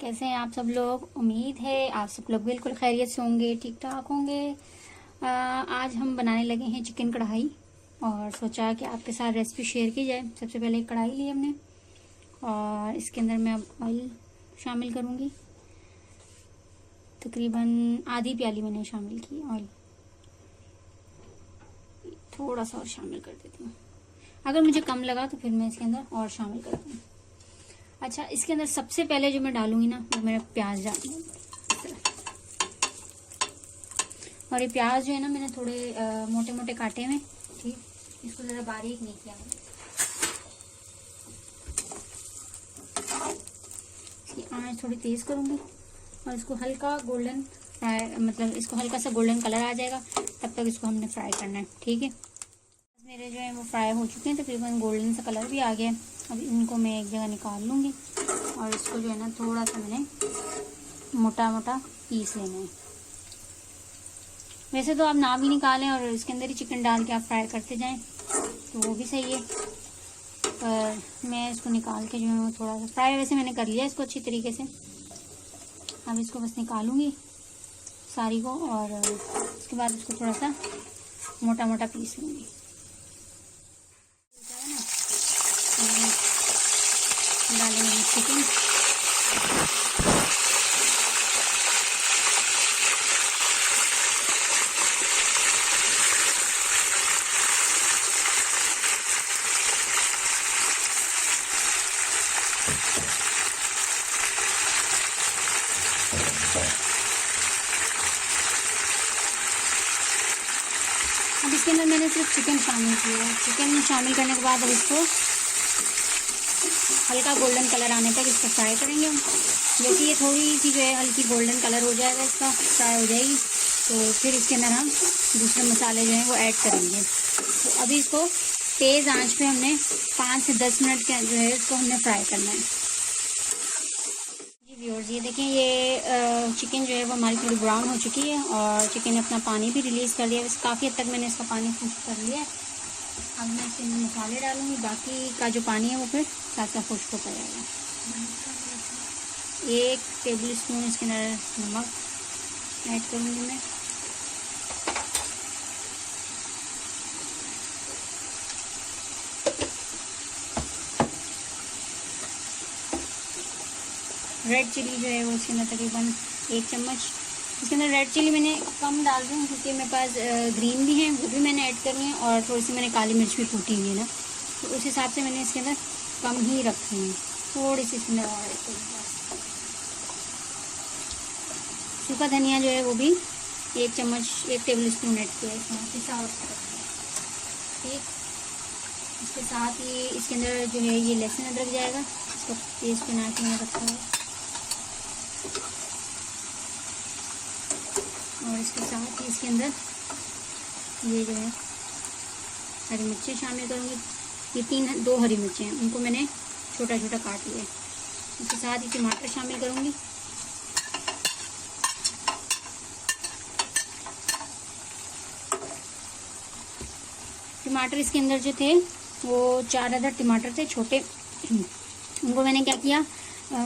कैसे हैं आप सब लोग। उम्मीद है आप सब लोग बिल्कुल खैरियत से होंगे, ठीक ठाक होंगे। आज हम बनाने लगे हैं चिकन कढ़ाई और सोचा कि आपके साथ रेसिपी शेयर की जाए। सबसे पहले एक कढ़ाई ली हमने और इसके अंदर मैं अब ऑयल शामिल करूंगी। तकरीबन आधी प्याली मैंने शामिल की ऑयल, थोड़ा सा और शामिल कर देती हूँ। अगर मुझे कम लगा तो फिर मैं इसके अंदर और शामिल करती हूँ। अच्छा, इसके अंदर सबसे पहले जो मैं डालूंगी ना वो मेरा प्याज डालूंगी। और ये प्याज जो है ना मैंने थोड़े मोटे मोटे काटे हैं, ठीक। इसको जरा बारीक नहीं किया मैंने। इसकी आंच थोड़ी तेज करूंगी और इसको हल्का गोल्डन फ्राई, मतलब इसको हल्का सा गोल्डन कलर आ जाएगा तब तक इसको हमने फ्राई करना है, ठीक है। मेरे जो है वो फ्राई हो चुके हैं, तकरीबन गोल्डन सा कलर भी आ गया है। अब इनको मैं एक जगह निकाल लूँगी और इसको जो है ना थोड़ा सा मैंने मोटा मोटा पीस लेना है। वैसे तो आप ना भी निकालें और इसके अंदर ही चिकन डाल के आप फ्राई करते जाएं तो वो भी सही है, पर मैं इसको निकाल के जो है वो थोड़ा सा फ्राई वैसे मैंने कर लिया इसको अच्छी तरीके से। अब इसको बस निकालूंगी सारी को और उसके बाद इसको थोड़ा सा मोटा मोटा पीस लूँगी। डालेंगे चिकन, अब इसके अंदर मैंने सिर्फ चिकन शामिल किया है। चिकन शामिल करने के बाद अब इसको हल्का गोल्डन कलर आने तक इसको फ्राई करेंगे हम। जैसे ये थोड़ी सी जो है हल्की गोल्डन कलर हो जाएगा, इसका फ्राई हो जाएगी तो फिर इसके अंदर हम दूसरे मसाले जो हैं वो ऐड करेंगे। तो अभी इसको तेज़ आंच पे हमने 5 से 10 मिनट के जो है इसको हमने फ्राई करना है। जी व्यूअर्स, ये देखें, ये चिकन जो है वो हमारी थोड़ी ब्राउन हो चुकी है और चिकन ने अपना पानी भी रिलीज़ कर दिया। वैसे काफ़ी हद तक मैंने इसका पानी खुश्क कर लिया है। अब मैं इसके अंदर मसाले डालूंगी, बाकी का जो पानी है वो फिर साथ साथ खुश्क होता जाएगा। 1 टेबल स्पून इसके अंदर नमक ऐड करूंगी मैं। रेड चिली जो है वो इसके अंदर तकरीबन 1 चम्मच। इसके अंदर रेड चिली मैंने कम डाल रही हूँ क्योंकि मेरे पास ग्रीन भी है, वो भी मैंने ऐड करनी है और थोड़ी सी मैंने काली मिर्च भी कूटी हुई है ना, तो उस हिसाब से मैंने इसके अंदर कम ही रखी है। थोड़ी सी इसके अंदर और सूखा धनिया जो है वो भी 1 चम्मच 1 टेबल स्पून ऐड किया है इसमें, ठीक। इसके साथ ही इसके अंदर जो है ये लहसुन अदरक जाएगा, इसको पेस्ट बना के मैंने रखा है। और इसके साथ ही इसके अंदर ये जो है हरी मिर्चें शामिल करूँगी। ये 2 हरी मिर्चें हैं, उनको मैंने छोटा छोटा काट लिया है। इसके साथ ही टमाटर शामिल करूँगी। टमाटर इसके अंदर जो थे वो 4 अदर टमाटर थे छोटे, उनको मैंने क्या किया,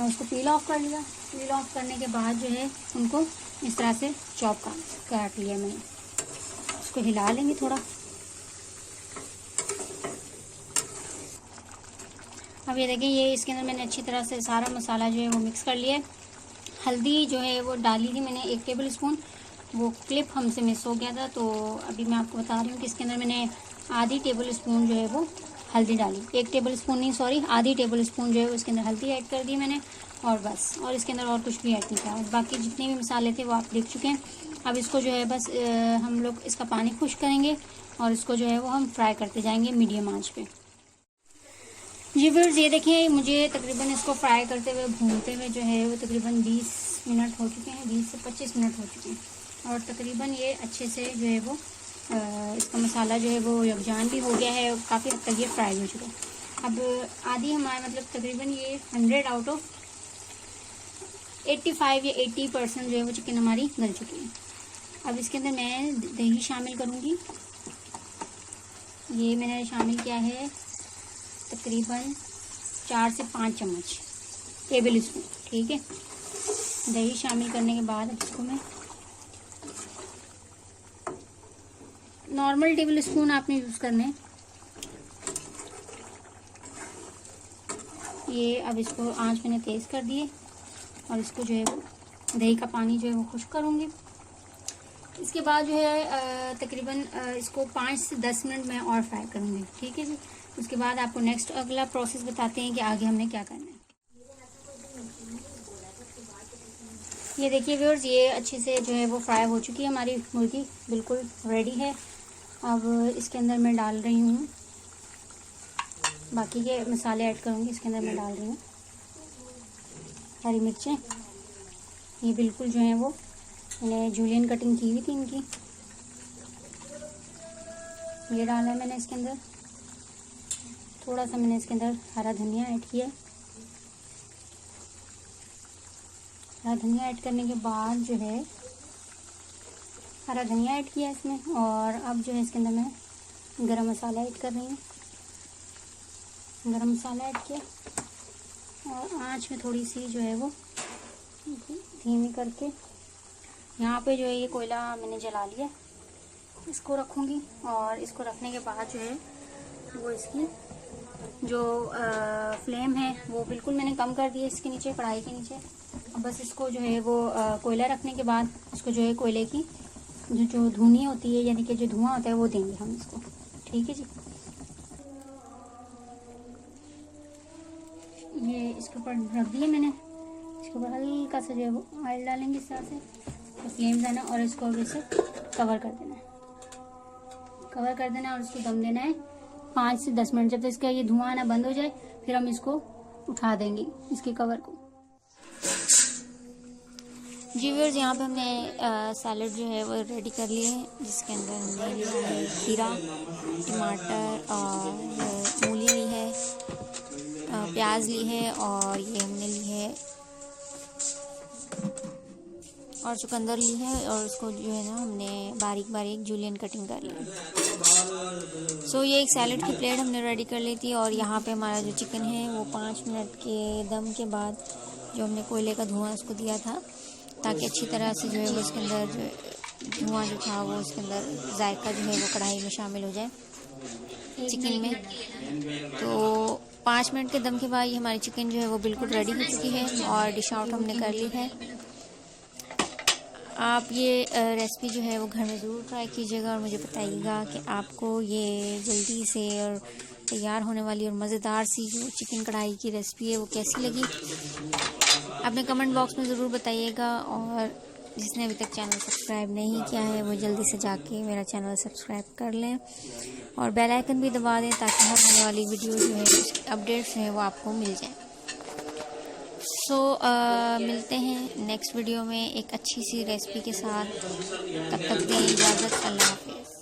उसको पील ऑफ कर लिया। पील ऑफ करने के बाद जो है उनको इस तरह से चॉप काट लिया मैंने। उसको हिला लेंगे थोड़ा। अब ये देखिए, ये इसके अंदर मैंने अच्छी तरह से सारा मसाला जो है वो मिक्स कर लिया है। हल्दी जो है वो डाली थी मैंने 1 टेबल स्पून, वो क्लिप हमसे मिस हो गया था, तो अभी मैं आपको बता रही हूँ कि इसके अंदर मैंने आधी टेबल स्पून जो है वो हल्दी डाली। 1 टेबल स्पून नहीं, सॉरी, आधी टेबल स्पून जो है वो इसके अंदर हल्दी ऐड कर दी मैंने और बस। और इसके अंदर और कुछ भी ऐड नहीं किया। बाकी जितने भी मसाले थे वो आप देख चुके हैं। अब इसको जो है बस हम लोग इसका पानी खुश्क करेंगे और इसको जो है वो हम फ्राई करते जाएंगे मीडियम आंच पे। जी व्यूअर्स, ये देखिए, मुझे तकरीबन इसको फ्राई करते हुए भूनते हुए जो है वो तकरीबन 20 मिनट हो चुके हैं, 20 से 25 मिनट हो चुके हैं और तकरीबन ये अच्छे से जो है वो इसका मसाला जो है वो यकजान भी हो गया है और काफ़ी हद तक ये फ्राई हो चुका है। अब आधी हमारा मतलब तकरीबन ये 100 आउट ऑफ 85 या 80% जो है वो चिकन हमारी गल चुकी है। अब इसके अंदर मैं दही शामिल करूँगी। ये मैंने शामिल किया है तकरीबन 4 से 5 चम्मच टेबल स्पून, ठीक है। दही शामिल करने के बाद इसको मैं नॉर्मल टेबल स्पून आपने यूज़ करने हैं। ये अब इसको आंच मैंने तेज़ कर दी है और इसको जो है वो दही का पानी जो है वो खुश्क करूँगी। इसके बाद जो है तकरीबन इसको 5 से 10 मिनट में और फ्राई करूँगी। ठीक है जी। उसके बाद आपको नेक्स्ट अगला प्रोसेस बताते हैं कि आगे हमने क्या करना है। ये देखिए व्यूअर्स, ये अच्छे से जो है वो फ्राई हो चुकी है हमारी मुर्गी, बिल्कुल रेडी है। अब इसके अंदर मैं डाल रही हूँ, बाकी के मसाले ऐड करूँगी। इसके अंदर मैं डाल रही हूँ हरी मिर्चें, ये बिल्कुल जो है वो मैंने जूलियन कटिंग की हुई थी इनकी, ये डाला है मैंने इसके अंदर। थोड़ा सा मैंने इसके अंदर हरा धनिया ऐड किया है। हरा धनिया ऐड करने के बाद जो है हरा धनिया ऐड किया इसमें, और अब जो है इसके अंदर मैं गरम मसाला ऐड कर रही हूँ। गरम मसाला ऐड किया और आँच में थोड़ी सी जो है वो धीमी करके यहाँ पे जो है ये कोयला मैंने जला लिया, इसको रखूँगी। और इसको रखने के बाद जो है वो इसकी जो फ्लेम है वो बिल्कुल मैंने कम कर दी है इसके नीचे, कढ़ाई के नीचे। अब बस इसको जो है वो कोयला रखने के बाद इसको जो है कोयले की जो धुनी होती है, यानी कि जो धुआं होता है वो देंगे हम इसको। ठीक है जी। ये इसके ऊपर रख दिए मैंने, इसके ऊपर हल्का सा जो है वो ऑयल डालेंगे इस तरह से, तो फ्लेम देना और इसको अब इसे कवर कर देना है। कवर कर देना और इसको दम देना है 5 से 10 मिनट, जब तक इसका ये धुआं आना बंद हो जाए फिर हम इसको उठा देंगे इसके कवर को। जी व्यूअर्स, यहाँ पे हमने सैलड जो है वो रेडी कर लिए है, जिसके अंदर हमने लिया है खीरा, टमाटर और मूली ली है, प्याज ली है, और ये हमने ली है और चुकंदर ली है, और उसको जो है ना हमने बारीक बारीक जूलियन कटिंग कर ली। सो ये एक सैलड की प्लेट हमने रेडी कर ली थी। और यहाँ पे हमारा जो चिकन है वो 5 मिनट के दम के बाद जो हमने कोयले का धुआं उसको दिया था, ताकि अच्छी तरह से जो है वो इसके अंदर जो धुआं जो था वो इसके अंदर जायका जो है वो कढ़ाई में शामिल हो जाए चिकन में। तो 5 मिनट के दम के बाद ये हमारी चिकन जो है वो बिल्कुल रेडी हो चुकी है और डिश आउट हमने कर ली है। आप ये रेसिपी जो है वो घर में ज़रूर ट्राई कीजिएगा और मुझे बताइएगा कि आपको ये जल्दी से और तैयार होने वाली और मज़ेदार सी जो चिकन कढ़ाई की रेसिपी है वो कैसी लगी। अपने कमेंट बॉक्स में ज़रूर बताइएगा, और जिसने अभी तक चैनल सब्सक्राइब नहीं किया है वो जल्दी से जाके मेरा चैनल सब्सक्राइब कर लें और बेल आइकन भी दबा दें, ताकि हर होने वाली वीडियो जो है उसकी अपडेट्स हैं वो आपको मिल जाए। मिलते हैं नेक्स्ट वीडियो में एक अच्छी सी रेसिपी के साथ। तब तक के लिए इजाज़त, अल्लाह हाफ़िज़।